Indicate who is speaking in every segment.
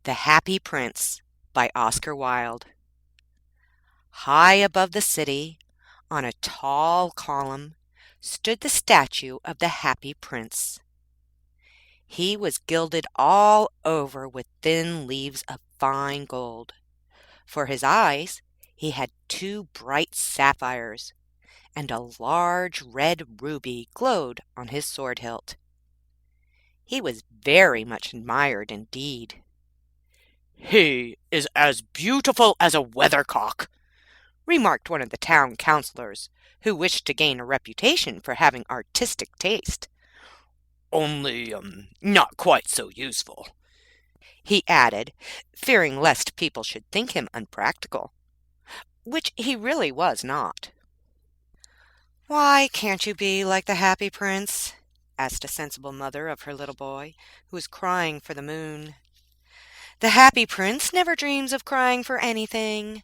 Speaker 1: The Happy Prince by Oscar Wilde. High above the city, on a tall column, stood the statue of the Happy Prince. He was gilded all over with thin leaves of fine gold. For his eyes, he had 2 bright sapphires, and a large red ruby glowed on his sword hilt. He was very much admired indeed.
Speaker 2: "He is as beautiful as a weathercock,"
Speaker 1: remarked one of the town councillors, who wished to gain a reputation for having artistic taste.
Speaker 2: "Only not quite so useful,"
Speaker 1: he added, fearing lest people should think him unpractical, which he really was not. "Why can't you be like the Happy Prince?" asked a sensible mother of her little boy, who was crying for the moon. "The Happy Prince never dreams of crying for anything."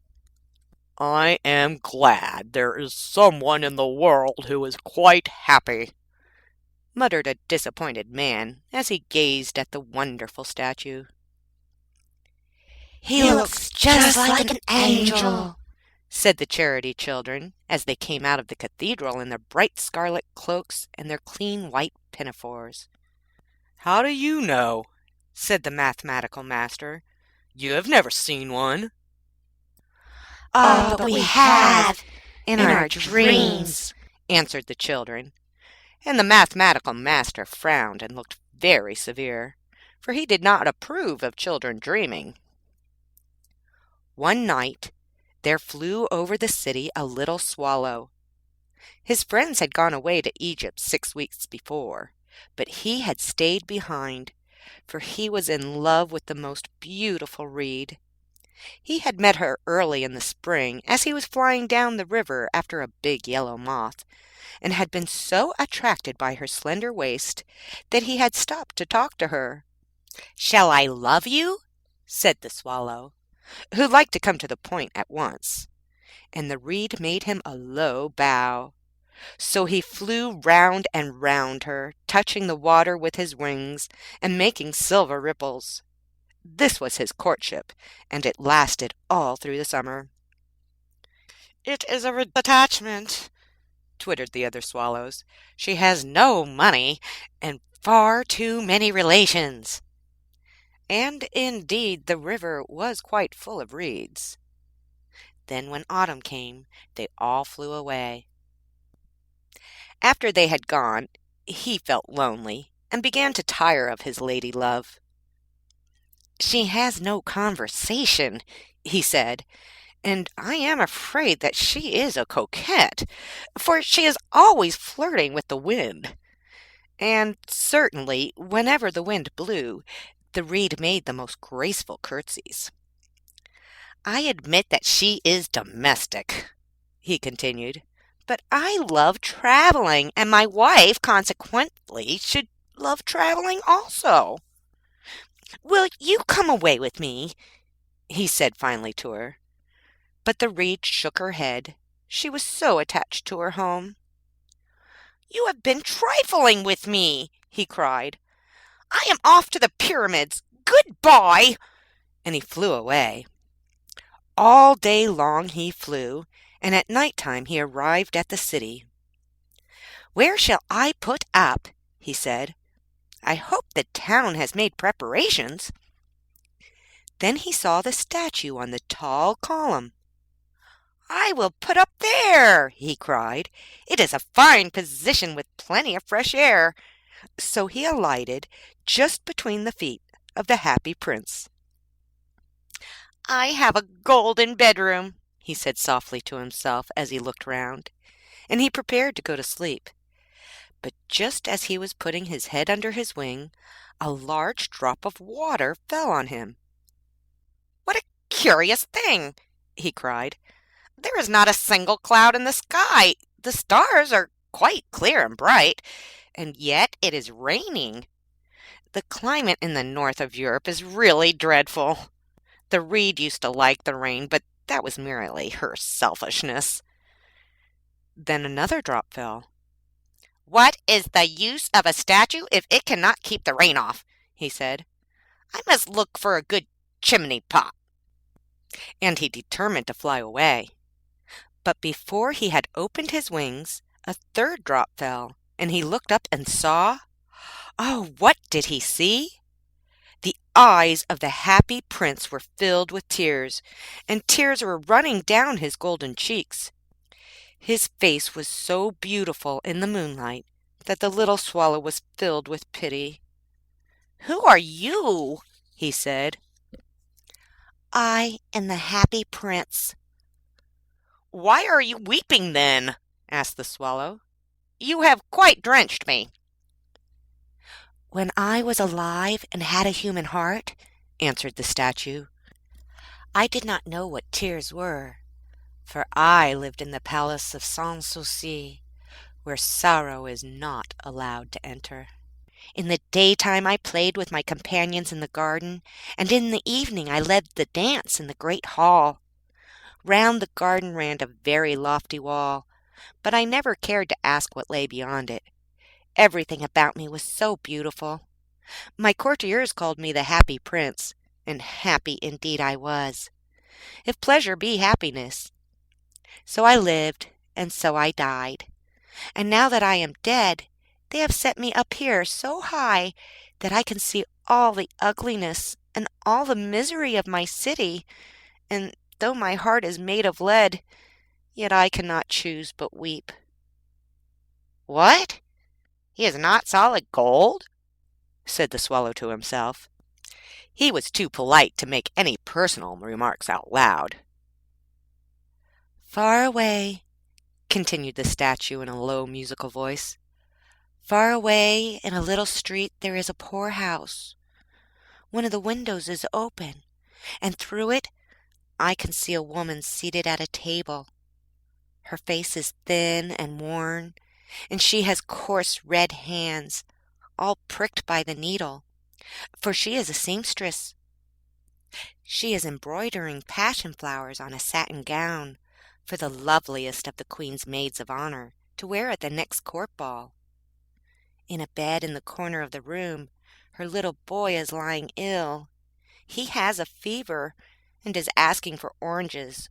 Speaker 2: "I am glad there is someone in the world who is quite happy,"
Speaker 1: muttered a disappointed man as he gazed at the wonderful statue.
Speaker 3: "He looks just like an angel,"
Speaker 1: said the charity children as they came out of the cathedral in their bright scarlet cloaks and their clean white pinafores.
Speaker 2: "How do you know?"
Speaker 1: said the mathematical master.
Speaker 2: "You have never seen one."
Speaker 3: "Oh, but we have, in our dreams,"
Speaker 1: answered the children, and the mathematical master frowned and looked very severe, for he did not approve of children dreaming. One night there flew over the city a little swallow. His friends had gone away to Egypt 6 weeks before, but he had stayed behind, for he was in love with the most beautiful reed. He had met her early in the spring as he was flying down the river after a big yellow moth, and had been so attracted by her slender waist that he had stopped to talk to her. "Shall I love you?" said the swallow, who liked to come to the point at once, and the reed made him a low bow. So he flew round and round her, touching the water with his wings and making silver ripples. This was his courtship, and it lasted all through the summer.
Speaker 4: "It is a attachment," twittered the other swallows. "She has no money and far too many relations." And indeed the river was quite full of reeds. Then when autumn came, they all flew away. After they had gone, he felt lonely and began to tire of his lady love. "She has no conversation," he said, "and I am afraid that she is a coquette, for she is always flirting with the wind." And certainly, whenever the wind blew, the reed made the most graceful curtsies. "I admit that she is domestic," he continued, "but I love traveling, and my wife, consequently, should love traveling also. Will you come away with me?" he said finally to her. But the reed shook her head. She was so attached to her home. "You have been trifling with me," he cried. "I am off to the pyramids. Goodbye!" And he flew away. All day long he flew, and at night time he arrived at the city. "Where shall I put up?" he said. "I hope the town has made preparations." Then he saw the statue on the tall column. "I will put up there," he cried. "It is a fine position with plenty of fresh air." So he alighted just between the feet of the Happy Prince. "I have a golden bedroom," he said softly to himself as he looked round, and he prepared to go to sleep. But just as he was putting his head under his wing, a large drop of water fell on him. "What a curious thing!" he cried. "There is not a single cloud in the sky. The stars are quite clear and bright, and yet it is raining. The climate in the north of Europe is really dreadful." The reed used to like the rain, but that was merely her selfishness. Then another drop fell. "What is the use of a statue if it cannot keep the rain off?" he said. "I must look for a good chimney pot." And he determined to fly away. But before he had opened his wings, a third drop fell, and he looked up and saw— oh, what did he see? The eyes of the happy prince were filled with tears, and tears were running down his golden cheeks. His face was so beautiful in the moonlight that the little swallow was filled with pity. "Who are you?" he said.
Speaker 3: I am the happy prince.
Speaker 4: "Why are you weeping then?" asked the swallow. "You have quite drenched me."
Speaker 3: When I was alive and had a human heart," answered the statue, "I did not know what tears were, for I lived in the palace of sans souci, where sorrow is not allowed to enter. In the daytime I played with my companions in the garden, and in the evening I led the dance in the great hall. Round the garden ran a very lofty wall, but I never cared to ask what lay beyond it. Everything about me was so beautiful. My courtiers called me the happy prince, and happy indeed I was, if pleasure be happiness. So I lived, and so I died. And now that I am dead, they have set me up here so high that I can see all the ugliness and all the misery of my city, and though my heart is made of lead, yet I cannot choose but weep."
Speaker 4: "What? He is not solid gold?" said the swallow to himself. He was too polite to make any personal remarks out loud.
Speaker 3: "Far away," continued the statue in a low musical voice, "far away in a little street there is a poor house. One of the windows is open, and through it I can see a woman seated at a table. Her face is thin and worn, and she has coarse red hands, all pricked by the needle, for she is a seamstress. She is embroidering passion flowers on a satin gown for the loveliest of the Queen's maids of honor to wear at the next court ball. In a bed in the corner of the room, her little boy is lying ill. He has a fever and is asking for oranges.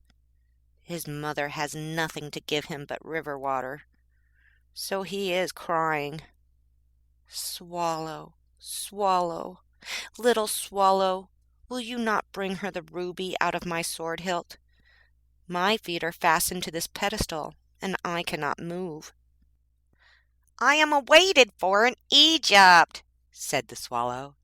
Speaker 3: His mother has nothing to give him but river water, so he is crying. Swallow, swallow, little swallow, will you not bring her the ruby out of my sword hilt? My feet are fastened to this pedestal, and I cannot move."
Speaker 4: "I am awaited for in Egypt," said the swallow.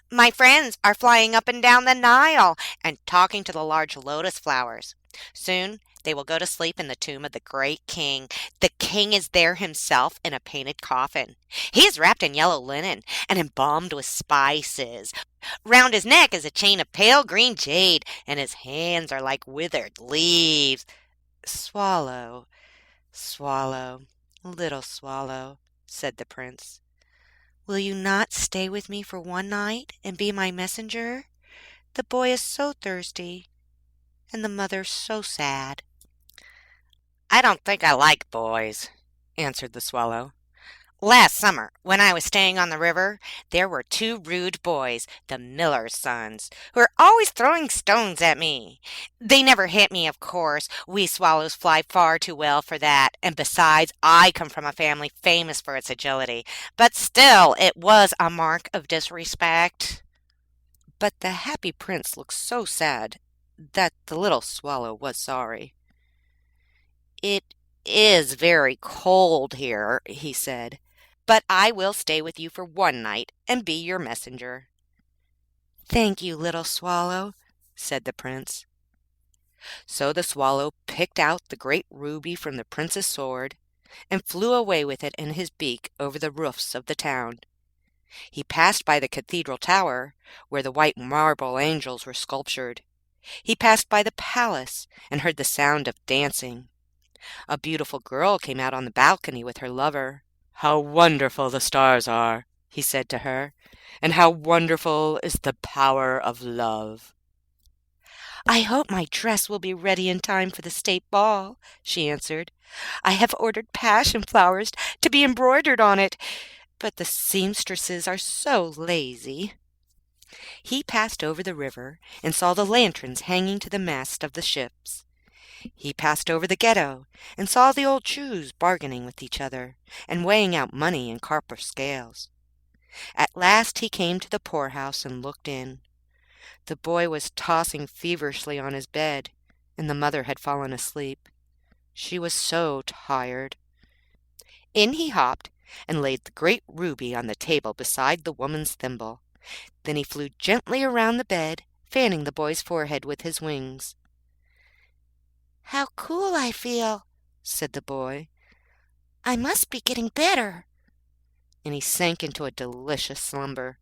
Speaker 4: "My friends are flying up and down the Nile and talking to the large lotus flowers. Soon they will go to sleep in the tomb of the great king. The king is there himself in a painted coffin. He is wrapped in yellow linen and embalmed with spices. Round his neck is a chain of pale green jade, and his hands are like withered leaves."
Speaker 3: "Swallow, swallow, little swallow," said the prince, "will you not stay with me for one night and be my messenger? The boy is so thirsty, and the mother so sad."
Speaker 4: "I don't think I like boys," answered the swallow. "Last summer, when I was staying on the river, there were 2 rude boys, the miller's sons, who were always throwing stones at me. They never hit me, of course. We swallows fly far too well for that, and besides, I come from a family famous for its agility. But still, it was a mark of disrespect."
Speaker 3: But the happy prince looked so sad that the little swallow was sorry.
Speaker 4: "It is very cold here," he said, "but I will stay with you for one night and be your messenger."
Speaker 3: "Thank you, little swallow," said the prince.
Speaker 4: So the swallow picked out the great ruby from the prince's sword and flew away with it in his beak over the roofs of the town. He passed by the cathedral tower, where the white marble angels were sculptured. He passed by the palace and heard the sound of dancing. A beautiful girl came out on the balcony with her lover. "How wonderful the stars are," he said to her, "and how wonderful is the power of love."
Speaker 3: "I hope my dress will be ready in time for the state ball," she answered. "I have ordered passion flowers to be embroidered on it, but the seamstresses are so lazy."
Speaker 1: He passed over the river and saw the lanterns hanging to the masts of the ships. He passed over the ghetto and saw the old Jews bargaining with each other and weighing out money in copper scales. At last he came to the poorhouse and looked in. The boy was tossing feverishly on his bed, and the mother had fallen asleep. She was so tired. In he hopped and laid the great ruby on the table beside the woman's thimble. Then he flew gently around the bed, fanning the boy's forehead with his wings.
Speaker 3: "How cool I feel," said the boy. "I must be getting better."
Speaker 1: And he sank into a delicious slumber.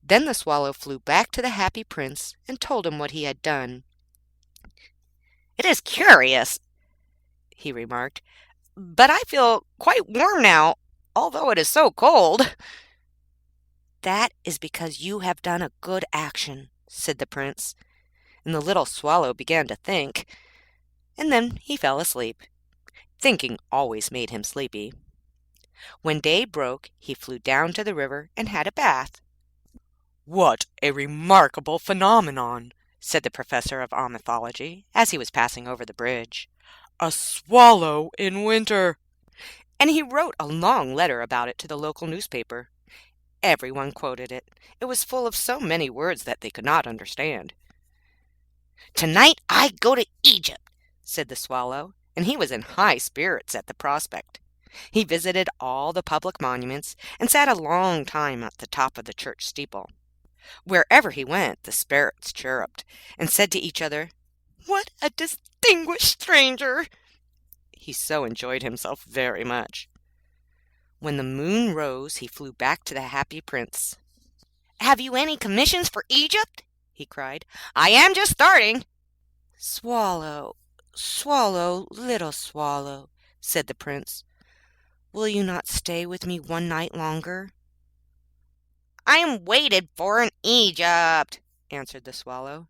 Speaker 1: Then the swallow flew back to the happy prince and told him what he had done.
Speaker 4: "It is curious," he remarked, "but I feel quite warm now, although it is so cold."
Speaker 1: "That is because you have done a good action," said the prince, and the little swallow began to think, and then he fell asleep. Thinking always made him sleepy. When day broke, he flew down to the river and had a bath.
Speaker 2: "What a remarkable phenomenon," said the professor of ornithology as he was passing over the bridge. "A swallow in winter."
Speaker 1: And he wrote a long letter about it to the local newspaper. Everyone quoted it. It was full of so many words that they could not understand.
Speaker 4: "Tonight I go to Egypt,"
Speaker 1: said the swallow, and he was in high spirits at the prospect. He visited all the public monuments and sat a long time at the top of the church steeple. Wherever he went, the sparrows chirruped and said to each other, "What a distinguished stranger!" He so enjoyed himself very much. When the moon rose, he flew back to the happy prince.
Speaker 4: "Have you any commissions for Egypt?" he cried. "I am just starting."
Speaker 1: "Swallow, swallow, little swallow," said the prince, "will you not stay with me one night longer?"
Speaker 4: "I am waited for in Egypt," answered the swallow.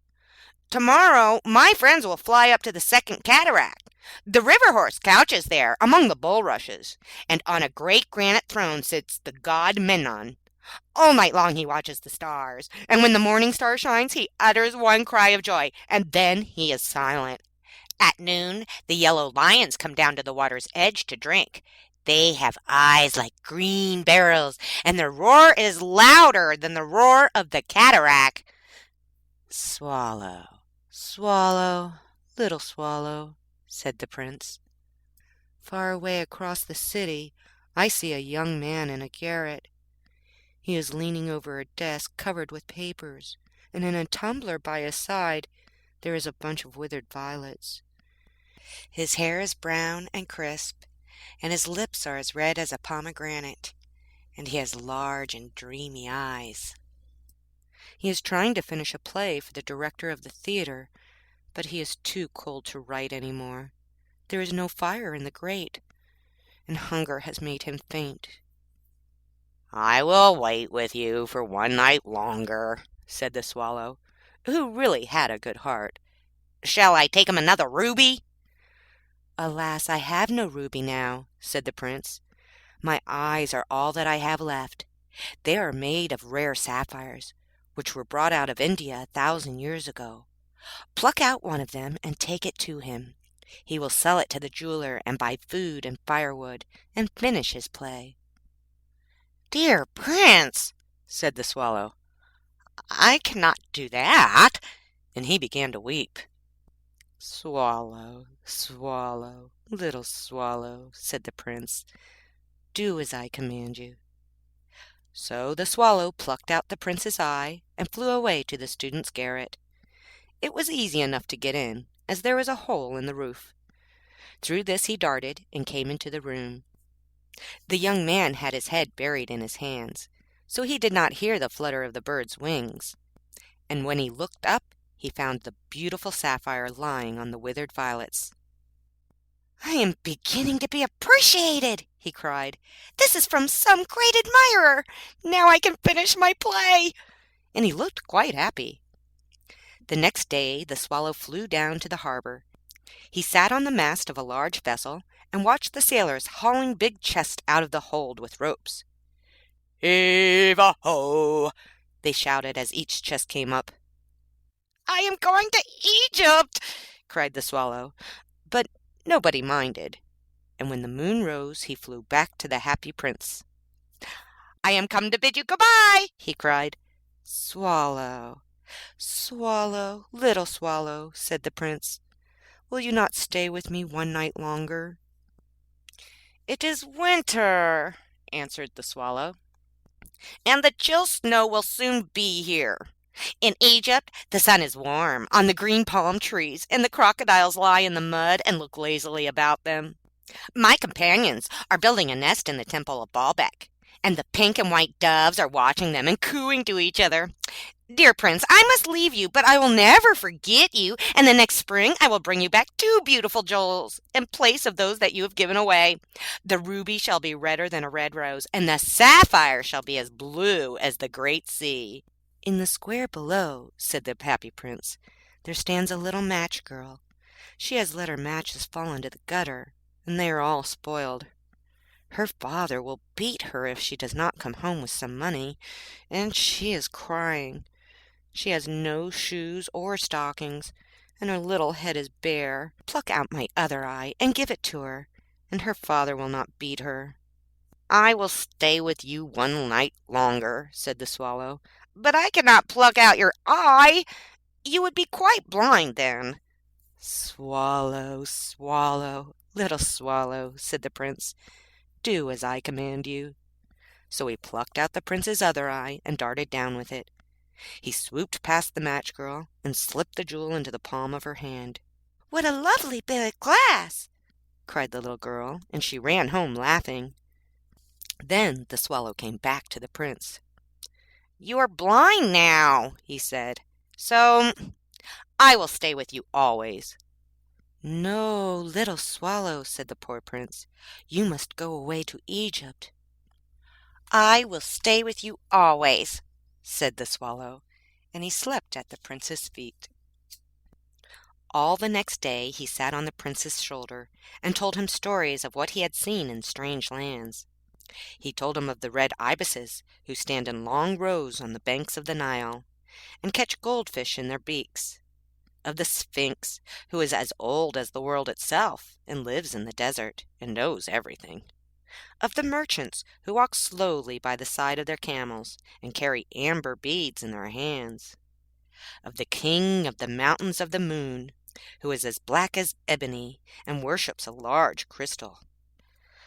Speaker 4: "Tomorrow my friends will fly up to the second cataract. The river horse couches there among the bulrushes, and on a great granite throne sits the god Menon. All night long he watches the stars, and when the morning star shines he utters one cry of joy, and then he is silent. At noon the yellow lions come down to the water's edge to drink. They have eyes like green beryls, and their roar is louder than the roar of the cataract."
Speaker 1: "Swallow, swallow, little swallow," said the prince. "Far away across the city I see a young man in a garret. He is leaning over a desk covered with papers, and in a tumbler by his side there is a bunch of withered violets. His hair is brown and crisp, and his lips are as red as a pomegranate, and he has large and dreamy eyes. He is trying to finish a play for the director of the theater, but he is too cold to write any more. There is no fire in the grate, and hunger has made him faint."
Speaker 4: "I will wait with you for one night longer," said the swallow, who really had a good heart. "Shall I take him another ruby?"
Speaker 1: "Alas, I have no ruby now," said the prince. "My eyes are all that I have left. They are made of rare sapphires, which were brought out of India 1,000 years ago. Pluck out one of them and take it to him. He will sell it to the jeweler and buy food and firewood and finish his play."
Speaker 4: "Dear prince," said the swallow, "I cannot do that,"
Speaker 1: and he began to weep. "Swallow, swallow, little swallow," said the prince, "do as I command you." So the swallow plucked out the prince's eye and flew away to the student's garret. It was easy enough to get in, as there was a hole in the roof. Through this he darted and came into the room. The young man had his head buried in his hands, so he did not hear the flutter of the bird's wings. And when he looked up, he found the beautiful sapphire lying on the withered violets.
Speaker 3: "I am beginning to be appreciated," he cried. "This is from some great admirer. Now I can finish my play."
Speaker 1: And he looked quite happy. The next day the swallow flew down to the harbor. He sat on the mast of a large vessel and watched the sailors hauling big chests out of the hold with ropes.
Speaker 2: "Heave-a-ho!
Speaker 1: they shouted as each chest came up.
Speaker 4: "I am going to Egypt!"
Speaker 1: cried the swallow, but nobody minded, and when the moon rose he flew back to the happy prince.
Speaker 4: "I am come to bid you goodbye!"
Speaker 1: he cried. "Swallow, swallow, little swallow," said the prince, "will you not stay with me one night longer?"
Speaker 4: "It is winter," answered the swallow, "and the chill snow will soon be here. In Egypt the sun is warm on the green palm trees, and the crocodiles lie in the mud and look lazily about them. My companions are building a nest in the temple of Baalbec, and the pink and white doves are watching them and cooing to each other. Dear Prince, I must leave you, but I will never forget you, and the next spring I will bring you back 2 beautiful jewels in place of those that you have given away. The ruby shall be redder than a red rose, and the sapphire shall be as blue as the great sea."
Speaker 1: "In the square below," said the happy prince, "there stands a little match girl. She has let her matches fall into the gutter, and they are all spoiled. Her father will beat her if she does not come home with some money, and she is crying. She has no shoes or stockings, and her little head is bare. Pluck out my other eye and give it to her, and her father will not beat her."
Speaker 4: "I will stay with you one night longer," said the swallow, "but I cannot pluck out your eye. You would be quite blind then."
Speaker 1: "Swallow, swallow, little swallow," said the prince, "do as I command you." So he plucked out the prince's other eye and darted down with it. He swooped past the match girl and slipped the jewel into the palm of her hand.
Speaker 3: "What a lovely bit of glass!"
Speaker 1: cried the little girl, and she ran home laughing. Then the swallow came back to the prince.
Speaker 4: "You are blind now," he said, "so I will stay with you always."
Speaker 1: "No, little swallow," said the poor prince, "you must go away to Egypt."
Speaker 4: "I will stay with you always,"
Speaker 1: said the swallow, and he slept at the prince's feet. All the next day he sat on the prince's shoulder and told him stories of what he had seen in strange lands. He told him of the red ibises who stand in long rows on the banks of the Nile and catch goldfish in their beaks, of the Sphinx, who is as old as the world itself and lives in the desert and knows everything, of the merchants who walk slowly by the side of their camels and carry amber beads in their hands, of the king of the mountains of the moon, who is as black as ebony and worships a large crystal,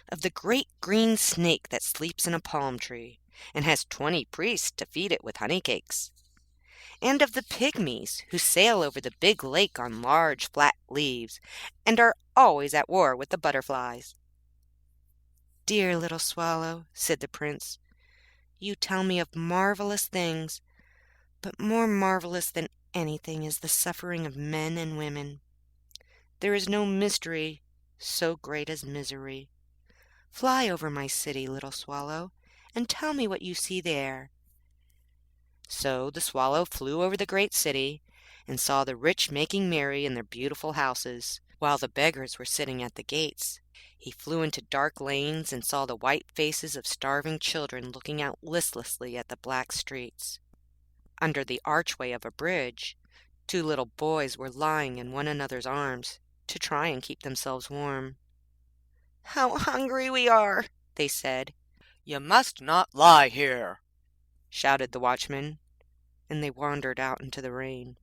Speaker 1: of the great green snake that sleeps in a palm tree and has 20 priests to feed it with honey cakes, and of the pygmies who sail over the big lake on large flat leaves and are always at war with the butterflies. "Dear little swallow," said the prince, "you tell me of marvelous things, but more marvelous than anything is the suffering of men and women. There is no mystery so great as misery. Fly over my city, little swallow, and tell me what you see there." So the swallow flew over the great city and saw the rich making merry in their beautiful houses, while the beggars were sitting at the gates. He flew into dark lanes and saw the white faces of starving children looking out listlessly at the black streets. Under the archway of a bridge, 2 little boys were lying in one another's arms to try and keep themselves warm.
Speaker 4: "How hungry we are," they said.
Speaker 2: "You must not lie here,"
Speaker 1: shouted the watchman, and they wandered out into the rain.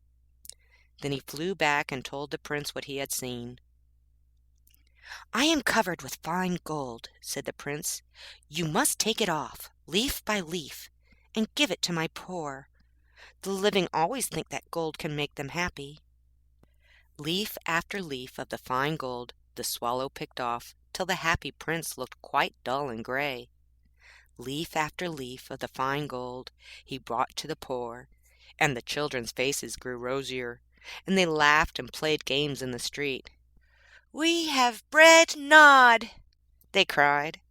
Speaker 1: Then he flew back and told the prince what he had seen. "I am covered with fine gold," said the prince. "You must take it off, leaf by leaf, and give it to my poor. The living always think that gold can make them happy." Leaf after leaf of the fine gold the swallow picked off, till the happy prince looked quite dull and gray. Leaf after leaf of the fine gold he brought to the poor, and the children's faces grew rosier, and they laughed and played games in the street.
Speaker 3: "We have bread gnawed,"
Speaker 1: they cried.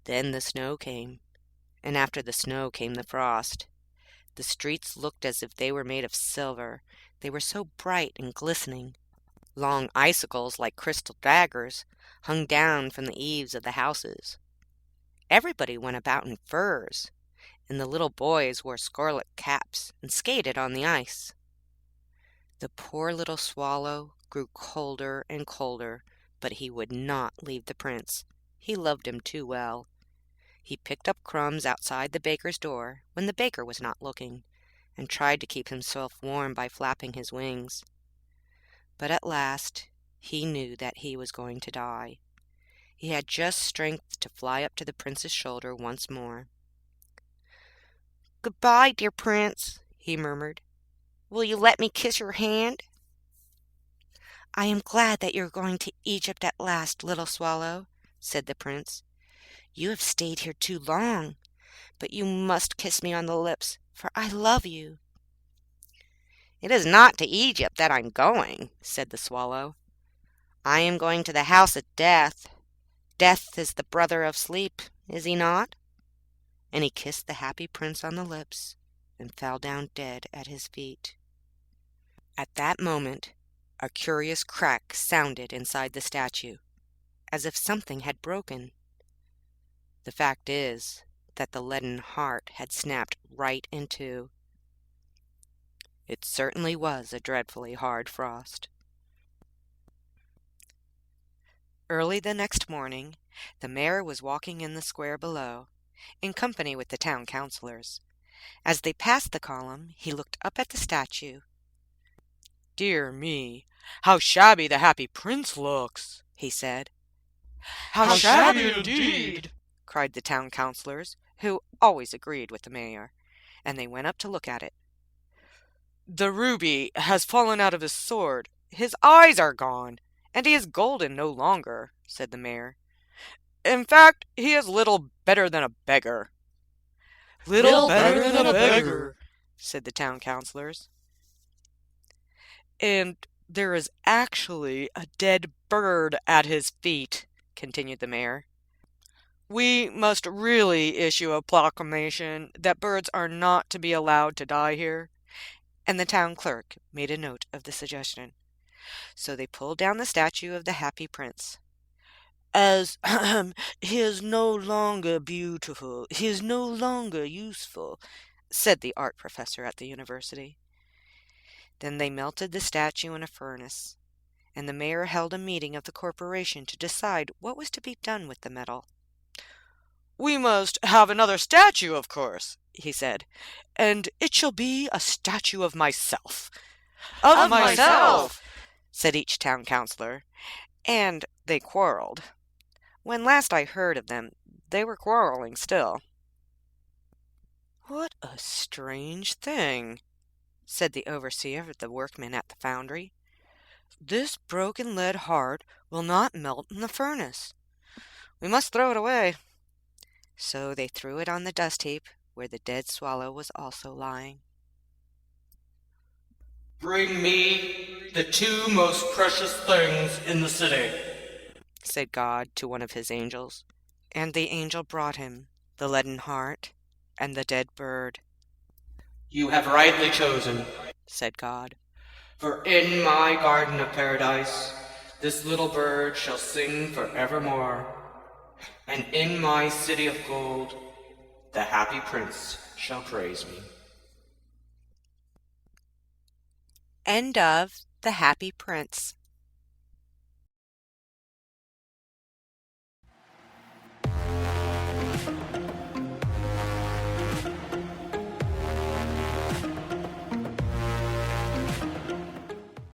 Speaker 1: Then the snow came, and after the snow came the frost. The streets looked as if they were made of silver, they were so bright and glistening. Long icicles like crystal daggers hung down from the eaves of the houses. Everybody went about in furs, and the little boys wore scarlet caps and skated on the ice. The poor little swallow grew colder and colder, but he would not leave the prince. He loved him too well. He picked up crumbs outside the baker's door when the baker was not looking, and tried to keep himself warm by flapping his wings. But at last he knew that he was going to die. He had just strength to fly up to the prince's shoulder once more. "Goodbye, dear prince," he murmured. "Will you let me kiss your hand?" "I am glad that you are going to Egypt at last, little swallow," said the prince. "You have stayed here too long, but you must kiss me on the lips, for I love you." "It is not to Egypt that I am going," said the swallow. "I am going to the house of death. Death is the brother of sleep, is he not?" And he kissed the happy prince on the lips and fell down dead at his feet. At that moment, a curious crack sounded inside the statue, as if something had broken. The fact is that the leaden heart had snapped right in two. It certainly was a dreadfully hard frost. Early the next morning, the mayor was walking in the square below, in company with the town councillors. As they passed the column, he looked up at the statue.
Speaker 2: "Dear me, how shabby the happy prince looks," he said.
Speaker 4: How shabby indeed,
Speaker 1: cried the town councillors, who always agreed with the mayor, and they went up to look at it.
Speaker 2: "The ruby has fallen out of his sword, his eyes are gone, and he is golden no longer," said the mayor. "In fact, he is little better than a beggar."
Speaker 4: Little better than a beggar,
Speaker 2: said the town councillors. "And there is actually a dead bird at his feet," continued the mayor. "We must really issue a proclamation that birds are not to be allowed to die here." And the town clerk made a note of the suggestion. So they pulled down the statue of the happy prince.
Speaker 4: As he is no longer beautiful, he is no longer useful,
Speaker 1: said the art professor at the university. Then they melted the statue in a furnace, and the mayor held a meeting of the corporation to decide what was to be done with the metal.
Speaker 2: "We must have another statue, of course," he said, "and it shall be a statue of myself."
Speaker 4: Of myself,
Speaker 1: said each town councillor, and they quarreled. When last I heard of them, they were quarreling still. "What a strange thing," said the overseer of the workmen at the foundry. "This broken lead heart will not melt in the furnace. We must throw it away." So they threw it on the dust heap where the dead swallow was also lying.
Speaker 5: "Bring me the two most precious things in the city,"
Speaker 1: said God to one of his angels. And the angel brought him the leaden heart and the dead bird.
Speaker 5: "You have rightly chosen,
Speaker 1: said God.
Speaker 5: for in my garden of paradise this little bird shall sing forevermore, and in my city of gold the happy prince shall praise me."
Speaker 1: End of The Happy Prince.